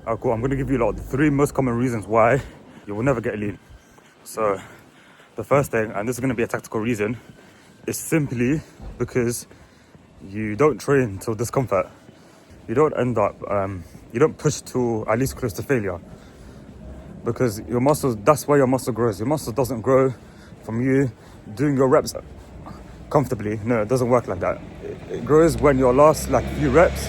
Cool. I'm going to give you like the 3 most common reasons why you will never get lean. So the first thing, and this is going to be a tactical reason, is simply because you don't train till discomfort. You don't end up, you don't push to at least close to failure. Because your muscles, that's where your muscle grows. Your muscle doesn't grow from you doing your reps comfortably. No, it doesn't work like that. It grows when your last like few reps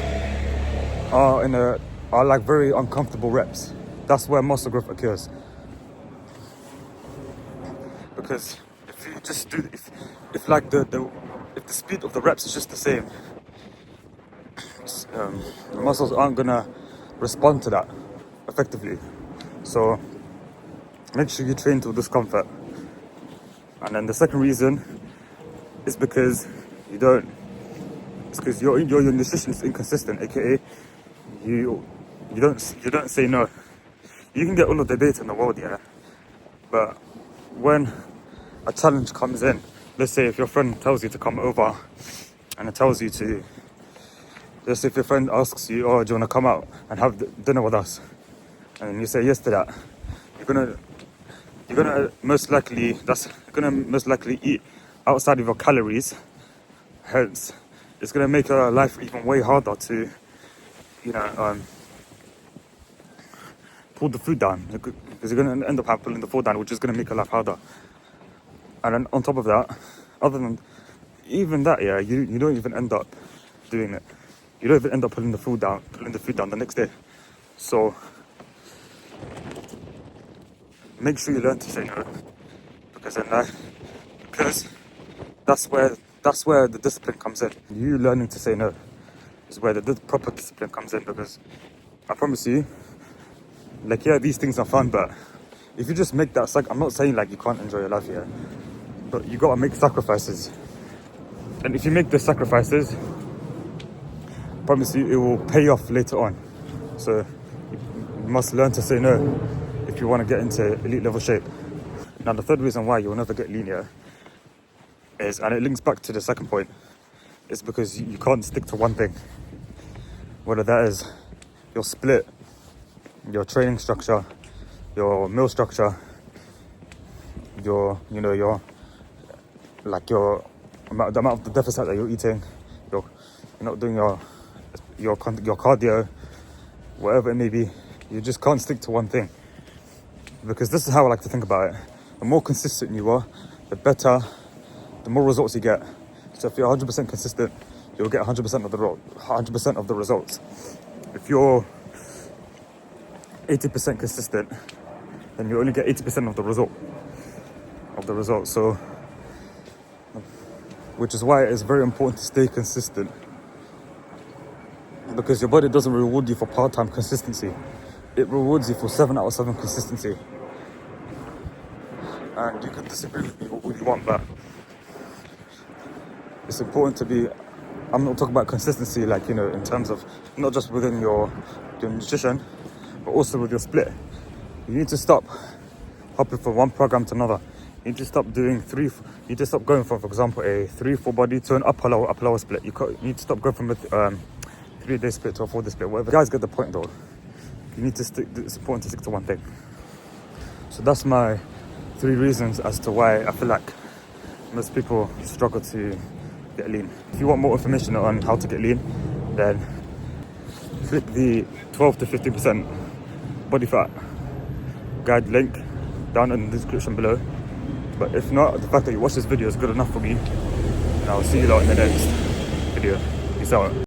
are like very uncomfortable reps. That's where muscle growth occurs. Because if you just do, if like the speed of the reps is just the same, the muscles aren't gonna respond to that effectively. So make sure you train to discomfort. And then the second reason is because your nutrition is inconsistent, aka you don't say no. You can get all of the data in the world, yeah, but when a challenge comes in, let's say if your friend tells you to come over and it tells you to, let's say if your friend asks you, oh, do you want to come out and have dinner with us, and you say yes to that, you're gonna most likely eat outside of your calories. Hence, it's gonna make your life even way harder to, pull the food down, because you're gonna end up pulling the food down, which is gonna make your life harder. And then on top of that, other than even that, yeah, you don't even end up doing it. You don't even end up pulling the food down the next day. So make sure you learn to say no, because that's where the discipline comes in. You learning to say no is where the proper discipline comes in. Because I promise you, like, yeah, these things are fun, but if you just make that I'm not saying like you can't enjoy your life here, but you gotta make sacrifices. And if you make the sacrifices, I promise you, it will pay off later on. So you must learn to say no if you want to get into elite level shape. Now, the third reason why you will never get linear is, and it links back to the second point, is because you can't stick to one thing. Whether that is your split, your training structure, your meal structure, the amount of the deficit that you're eating, you're not doing your cardio, whatever it may be. You just can't stick to one thing. Because this is how I like to think about it. The more consistent you are, the better, the more results you get. So if you're 100% consistent, you'll get 100% of the results. If you're 80% consistent, then you only get 80% of the result. So, which is why it's very important to stay consistent. Because your body doesn't reward you for part-time consistency. It rewards you for 7 out of 7 consistency. And you can disagree with me all you want, but it's important to be, I'm not talking about consistency like, in terms of not just within your nutrition, but also with your split. You need to stop hopping from one program to another. You need to stop doing you need to stop going from, for example, a 3-4 body to an upper lower split. You need to stop going from a 3-day split to a 4-day split. Whatever. You guys get the point though. You need to it's important to stick to one thing. So that's my 3 reasons as to why I feel like most people struggle to get lean. If you want more information on how to get lean, then click the 12 to 15% body fat guide link down in the description below. But if not, the fact that you watch this video is good enough for me, and I'll see you lot in the next video. Peace out.